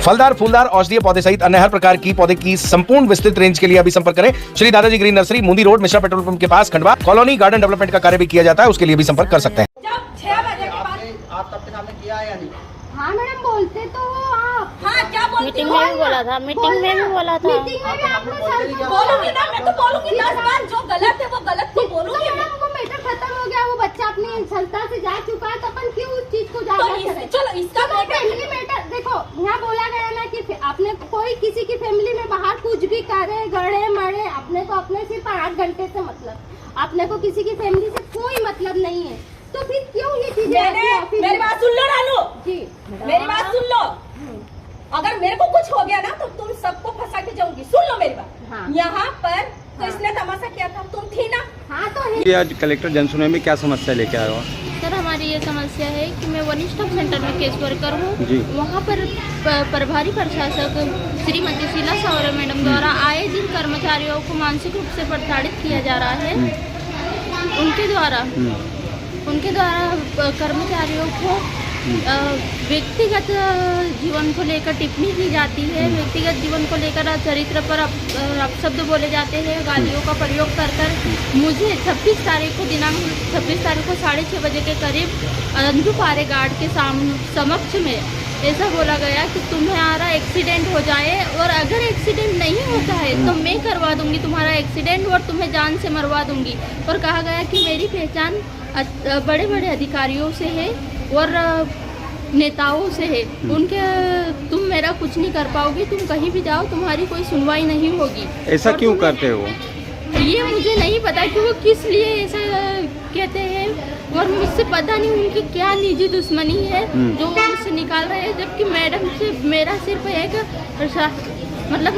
फलदार फूलदार औषधीय पौधे सहित अन्य हर प्रकार की पौधे की संपूर्ण विस्तृत रेंज के लिए अभी संपर्क करें श्री दादाजी ग्रीन नर्सरी, मुंदी रोड, मिश्रा पेट्रोल पंप के पास, खंडवा। कॉलोनी गार्डन डेवलपमेंट का कार्य भी किया जाता है, उसके लिए भी संपर्क कर सकते हैं। जब 6 बजे के बाद आप तब तक आपने किया है या नहीं? हाँ मैडम बोलते तो आप हाँ क्या बोलती मीटिंग में भी बोला था, मीटिंग में भी बोला था। मीटिंग में भी आपने सर बोलूंगी ना, मैं तो बोलूंगी 10 बार, जो गलत है वो गलत तो बोलूंगी मैं। मैडम वो मैटर खत्म हो गया, वो बच्चा अपनी संस्था से जा चुका है, तो अपन क्यों उस चीज को तो जाकर करें? चलो इसका फैमिली मैटर देखो, यहाँ बोला गया ना कि आपने कोई किसी की फैमिली में बाहर कुछ भी करे गड़े मड़े, अपने को अपने सिर्फ 8 घंटे से मतलब, अपने को किसी की फैमिली से कोई मतलब नहीं है, तो फिर क्यों ये चीजें? मेरी बात सुन लो रानू जी मेरी बात सुन लो। अगर मेरे को कुछ हो गया ना तो तुम सबको फंसा के जाऊंगी। सुन लो मेरी बात। हाँ। यहाँ पर तो इसने तमाशा किया था, तुम थी ना? हाँ तो है। ये आज कलेक्टर जनसुनवाई में क्या समस्या लेके आए हो? सर हमारी ये समस्या है कि मैं वन स्टॉप सेंटर में केस वर्कर हूँ। जी। वहाँ पर प्रभारी प्रशासक श्रीमती शीला सावरे मैडम द्वारा आए दिन कर्मचारियों को मानसिक रूप से प्रताड़ित किया जा रहा है। उनके द्वारा कर्मचारियों को व्यक्तिगत जीवन को लेकर टिप्पणी की जाती है, व्यक्तिगत जीवन को लेकर चरित्र पर अपशब्द बोले जाते हैं, गालियों का प्रयोग कर मुझे 26 तारीख को दिनांक 26 तारीख को 6:30 बजे के करीब अंजू पारे गार्ड के समक्ष में ऐसा बोला गया कि तुम्हारा एक्सीडेंट हो जाए और अगर एक्सीडेंट नहीं होता है तो मैं करवा दूंगी तुम्हारा एक्सीडेंट और तुम्हें जान से मरवा दूंगी। और कहा गया कि मेरी पहचान बड़े बड़े अधिकारियों से है और नेताओं से है, उनके तुम मेरा कुछ नहीं कर पाओगी, तुम कहीं भी जाओ तुम्हारी कोई सुनवाई नहीं होगी। ऐसा क्यों करते हो? ये मुझे नहीं पता कि वो किस लिए ऐसा कहते हैं और मुझसे पता नहीं उनकी क्या निजी दुश्मनी है जो वो मुझसे निकाल रहे हैं, जबकि मैडम से मेरा सिर्फ एक मतलब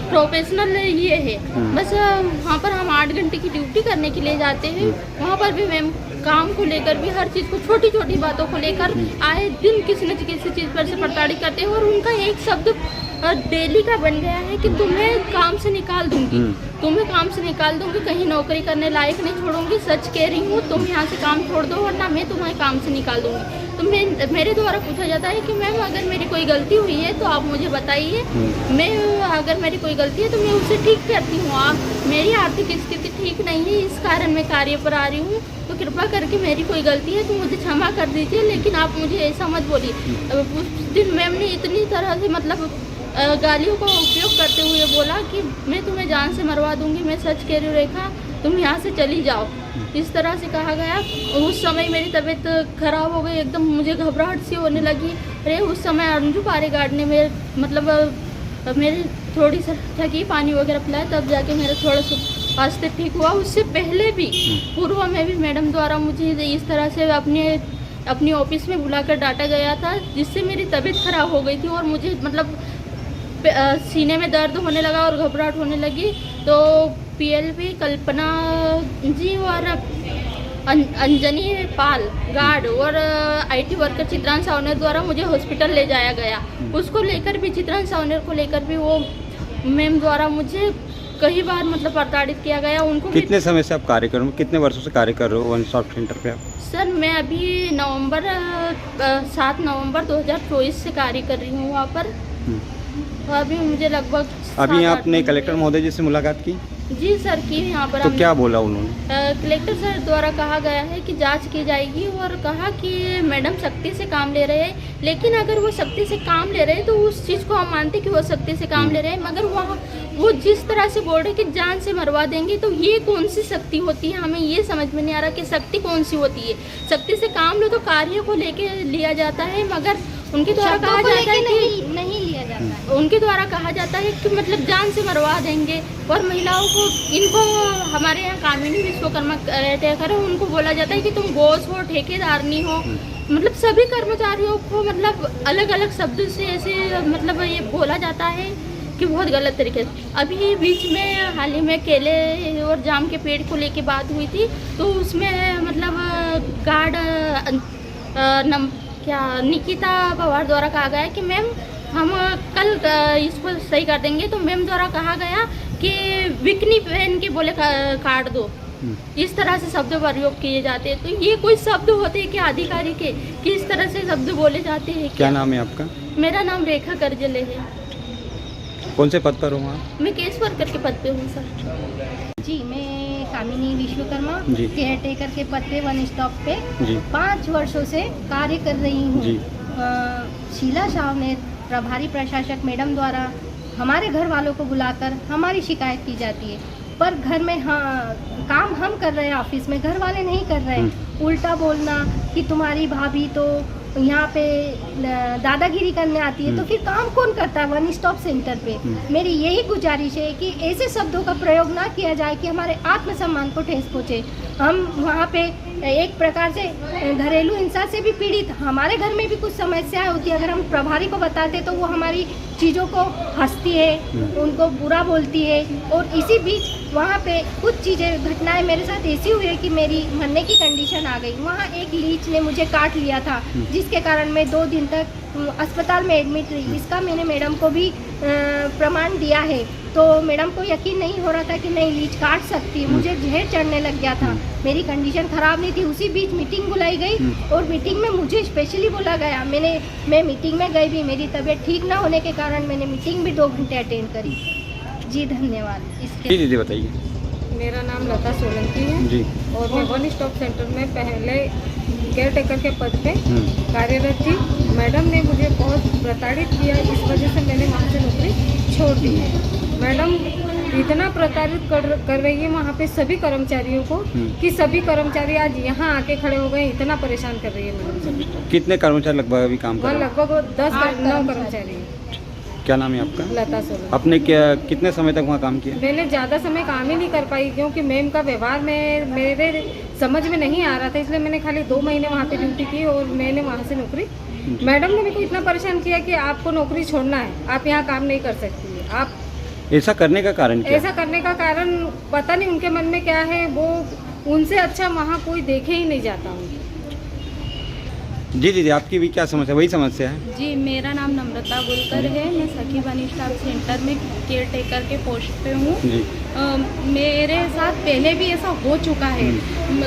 प्रोफेशनल ये है। बस वहाँ पर हम 8 घंटे की ड्यूटी करने के लिए जाते हैं, वहाँ पर भी मैम काम को लेकर भी हर चीज़ को छोटी छोटी बातों को लेकर आए दिन किसी न किसी चीज़ पर से प्रताड़ित करते हैं और उनका एक शब्द डेली का बन गया है कि तुम्हें काम से निकाल दूंगी, तुम्हें काम से निकाल दूंगी, कहीं नौकरी करने लायक नहीं छोड़ूंगी, सच कह रही हूँ, तुम यहाँ से काम छोड़ दो वरना मैं तुम्हें काम से निकाल दूंगी। तो मेरे द्वारा पूछा जाता है कि मैम अगर मेरी कोई गलती हुई है तो आप मुझे बताइए, मैं अगर मेरी कोई गलती है तो मैं उसे ठीक करती हूँ। आप मेरी आर्थिक स्थिति ठीक नहीं है, इस कारण मैं कार्य पर आ रही हूँ, तो कृपा करके मेरी कोई गलती है तो मुझे क्षमा कर दीजिए, लेकिन आप मुझे ऐसा मत बोलिए। उस दिन मैम ने इतनी तरह से मतलब गालियों का उपयोग करते हुए बोला कि मैं तुम्हें जान से मरवा दूंगी, मैं सच कह रही हूँ रेखा, तुम यहाँ से चली जाओ, इस तरह से कहा गया। उस समय मेरी तबीयत खराब हो गई, एकदम मुझे घबराहट सी होने लगी। अरे उस समय अंजू पारे गार्ड ने मेरी थोड़ी सी थकी, पानी वगैरह पिलाया, तब जाके मेरा थोड़ा सा स्वास्थ्य ठीक हुआ। उससे पहले भी पूर्व में भी मैडम द्वारा मुझे इस तरह से अपनी ऑफिस में बुलाकर डांटा गया था, जिससे मेरी तबीयत खराब हो गई थी और मुझे मतलब सीने में दर्द होने लगा और घबराहट होने लगी। तो PLP कल्पना जी और अंजनी पाल गार्ड और IT वर्कर चित्रांश सावनेर द्वारा मुझे हॉस्पिटल ले जाया गया। उसको लेकर भी चित्रांश सावनेर को लेकर भी वो मैम द्वारा मुझे कई बार मतलब प्रताड़ित किया गया। उनको कितने समय से आप कार्य कर रहे हो, कितने वर्षों से कार्य कर रहे हो वन स्टॉप सेंटर पे आप? सर मैं अभी 7 नवंबर 2024 से कार्य कर रही हूँ वहाँ पर। तो अभी मुझे लगभग अभी आपने कलेक्टर महोदय जी से मुलाकात की? जी सर की यहाँ पर। तो क्या बोला उन्होंने? कलेक्टर सर द्वारा कहा गया है कि जांच की जाएगी और कहा कि मैडम सख्ती से काम ले रहे हैं, लेकिन अगर वो सख्ती से काम ले रहे हैं तो उस चीज़ को हम मानते कि वो सख्ती से काम ले रहे हैं, मगर वो जिस तरह से बोल रहे कि जान से मरवा देंगे, तो ये कौन सी शक्ति होती है? हमें ये समझ में नहीं आ रहा कि शक्ति कौन सी होती है। सख्ती से काम लो तो कार्य को लेके लिया जाता है, मगर उनके द्वारा कहा जाता है कि नहीं लिया जाता है। उनके द्वारा कहा जाता है कि मतलब जान से मरवा देंगे। और महिलाओं को इनको हमारे यहाँ कामिनी विश्वकर्मा टेकर है, उनको बोला जाता है कि तुम बॉस हो, ठेकेदार नहीं हो। मतलब सभी कर्मचारियों को मतलब अलग अलग शब्द से ऐसे मतलब ये बोला जाता है कि बहुत गलत तरीके से। अभी बीच में हाल ही में केले और जाम के पेड़ को लेके बात हुई थी, तो उसमें मतलब गार्ड निकिता पवार द्वारा कहा गया कि मैम हम कल इसको सही कर देंगे। तो मैम द्वारा कहा गया कि बिकनी पहन के बोले काट दो, इस तरह से शब्द प्रयोग किए जाते हैं। तो ये कोई शब्द होते हैं क्या अधिकारी के, किस तरह से शब्द बोले जाते हैं? क्या नाम है आपका? मेरा नाम रेखा करजले है। कौन से पद पर हो आप? मैं केस वर्कर के पद पे हूँ सर। जी, मैं कामिनी विश्वकर्मा जी। केयर टेकर के पद पे वन स्टॉप पे जी 5 वर्षों से कार्य कर रही हूँ। जी। शीला सावनेर प्रभारी प्रशासक मैडम द्वारा हमारे घर वालों को बुलाकर हमारी शिकायत की जाती है, पर घर में काम हम कर रहे हैं, ऑफिस में घर वाले नहीं कर रहे हैं। उल्टा बोलना कि तुम्हारी भाभी तो यहाँ पे दादागिरी करने आती है, तो फिर काम कौन करता है वन स्टॉप सेंटर पे? मेरी यही गुजारिश है कि ऐसे शब्दों का प्रयोग ना किया जाए कि हमारे आत्मसम्मान को ठेस पहुँचे। हम वहाँ पे एक प्रकार से घरेलू हिंसा से भी पीड़ित, हमारे घर में भी कुछ समस्याएं होती है। अगर हम प्रभारी को बताते तो वो हमारी चीज़ों को हंसती है, उनको बुरा बोलती है। और इसी बीच वहाँ पे कुछ चीज़ें घटनाएं मेरे साथ ऐसी हुई है कि मेरी मरने की कंडीशन आ गई। वहाँ एक लीच ने मुझे काट लिया था, जिसके कारण मैं 2 दिन तक अस्पताल में एडमिट रही। इसका मैंने मैडम को भी प्रमाण दिया है। तो मैडम को यकीन नहीं हो रहा था कि नहीं लीच काट सकती, मुझे जहर चढ़ने लग गया था, मेरी कंडीशन ख़राब नहीं थी। उसी बीच मीटिंग बुलाई गई और मीटिंग में मुझे स्पेशली बोला गया। मैं मीटिंग में गई भी, मेरी तबीयत ठीक ना होने के कारण मैंने मीटिंग भी 2 घंटे अटेंड करी। जी धन्यवाद। जी दीदी बताइए। मेरा नाम लता सोलंकी है जी। और मैं वन स्टॉप सेंटर में पहले केयर टेकर के पद पे कार्यरत थी। मैडम ने मुझे बहुत प्रताड़ित किया, इस वजह से मैंने वहाँ से नौकरी छोड़ दी है। मैडम इतना प्रताड़ित कर रही है वहाँ पे सभी कर्मचारियों को कि सभी कर्मचारी आज यहाँ आके खड़े हो गए, इतना परेशान कर रही है मैडम सभी। कितने कर्मचारी लगभग अभी काम कर वहाँ रहे हैं? लगभग 10-9 कर्मचारी हैं। क्या नाम है आपका? लता सोलंकी। आपने कितने समय तक वहाँ काम किया? मैंने ज़्यादा समय काम ही नहीं कर पाई क्योंकि मैम का व्यवहार में मेरे समझ में नहीं आ रहा था, इसलिए मैंने खाली 2 महीने वहाँ पे ड्यूटी की और मैंने वहाँ से नौकरी। मैडम ने मेरे को इतना परेशान किया कि आपको नौकरी छोड़ना है, आप यहाँ काम नहीं कर सकती है। आप ऐसा करने का कारण क्या? ऐसा करने का कारण पता नहीं उनके मन में क्या है, वो उनसे अच्छा वहाँ कोई देखे ही नहीं जाता हूँ। जी दीदी आपकी भी क्या समस्या, वही समस्या है? जी, मेरा नाम नम्रता गुलकर है। मैं सखी वन स्टॉप सेंटर में केयर टेकर के पोस्ट पे हूँ। मेरे साथ पहले भी ऐसा हो चुका है।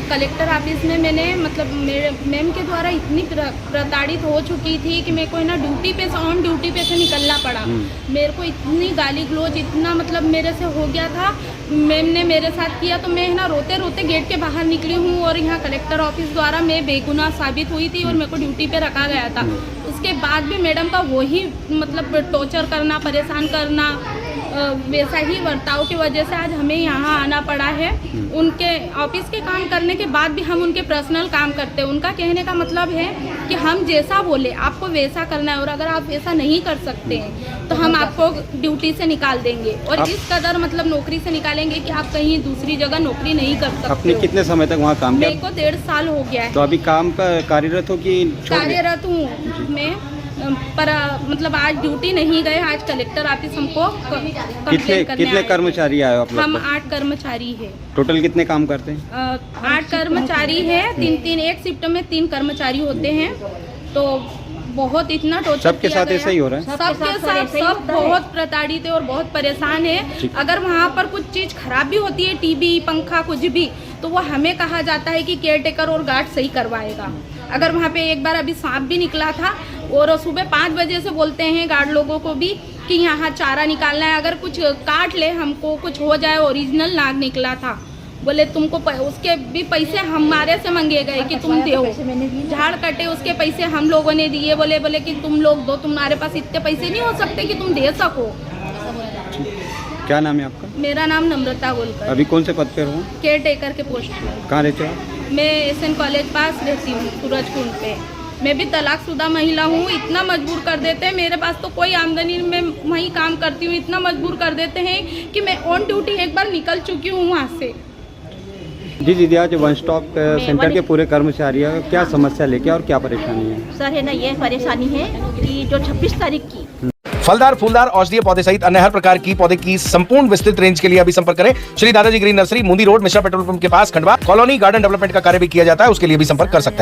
कलेक्टर ऑफिस में मैंने मतलब मेरे मैम के द्वारा इतनी प्रताड़ित हो चुकी थी कि मेरे को ना ड्यूटी पे से ऑन ड्यूटी पे से निकलना पड़ा। मेरे को इतनी गाली गलौज इतना मतलब मेरे से हो गया था, मैम ने मेरे साथ किया। तो मैं ना रोते रोते गेट के बाहर निकली हूँ और यहाँ कलेक्टर ऑफिस द्वारा मैं बेगुनाह साबित हुई थी और मेरे को ड्यूटी पे रखा गया था। उसके बाद भी मैडम का वही मतलब टॉर्चर करना, परेशान करना, वैसा ही बर्ताव की वजह से आज हमें यहाँ आना पड़ा है। उनके ऑफिस के काम करने के बाद भी हम उनके पर्सनल काम करते हैं। उनका कहने का मतलब है कि हम जैसा बोले आपको वैसा करना है और अगर आप वैसा नहीं कर सकते हैं तो हम आपको ड्यूटी से निकाल देंगे और इस कदर मतलब नौकरी से निकालेंगे कि आप कहीं दूसरी जगह नौकरी नहीं कर सकते। आपने कितने समय तक वहाँ काम किया? मेरे को 1.5 साल हो गया है। तो अभी काम पर कार्यरत हो कि छोड़ दिया? कार्यरत हूँ मैं, पर मतलब आज ड्यूटी नहीं गए। आज कलेक्टर ऑफिस हमको कितने कर्मचारी आए आप लोग? हम 8 कर्मचारी है। टोटल कितने काम करते हैं? 8 कर्मचारी है। 3 एक शिफ्ट में 3 कर्मचारी होते हैं। तो बहुत इतना टॉर्चर सबके साथ ऐसा ही हो रहा है? सबके साथ सब बहुत प्रताड़ित है और बहुत परेशान है। अगर वहाँ पर कुछ चीज़ खराब भी होती है, टीवी पंखा कुछ भी, तो वो हमें कहा जाता है कि केयर टेकर और गार्ड सही करवाएगा। अगर वहाँ पे एक बार अभी सांप भी निकला था और सुबह 5 बजे से बोलते हैं गार्ड लोगों को भी कि यहाँ चारा निकालना है, अगर कुछ काट ले हमको कुछ हो जाए। ओरिजिनल नाग निकला था, बोले तुमको उसके भी पैसे हमारे से मांगे गए कि तुम दो। झाड़ कटे उसके पैसे हम लोगों ने दिए, बोले कि तुम लोग दो, तुम्हारे पास इतने पैसे नहीं हो सकते कि तुम दे सको। क्या नाम है आपका? मेरा नाम नम्रता गोलकर। अभी कौन से पद पर हो? केयर टेकर के पोस्ट पे। कहाँ रहते हो? मैं SN कॉलेज पास रहती हूँ, सूरजकुंड पे। मैं भी तलाकशुदा महिला हूँ। इतना मजबूर कर देते हैं, मेरे पास तो कोई आमदनी में वहीं काम करती हूँ, इतना मजबूर कर देते हैं कि मैं ऑन ड्यूटी एक बार निकल चुकी हूँ वहाँ से। जी दीदी आज वन स्टॉप सेंटर के पूरे कर्मचारी क्या समस्या लेके और क्या परेशानी है? सर है ना, ये परेशानी है कि जो 26 तारीख की फलदार, फूलदार, औषधीय पौधे सहित अन्य हर प्रकार की पौधे की संपूर्ण विस्तृत रेंज के लिए अभी संपर्क करें श्री दादाजी ग्रीन नर्सरी, मुंदी रोड, मिश्रा पेट्रोल पंप के पास, खंडवा। कॉलोनी गार्डन डेवलपमेंट का कार्य भी किया जाता है, उसके लिए भी संपर्क कर सकते हैं।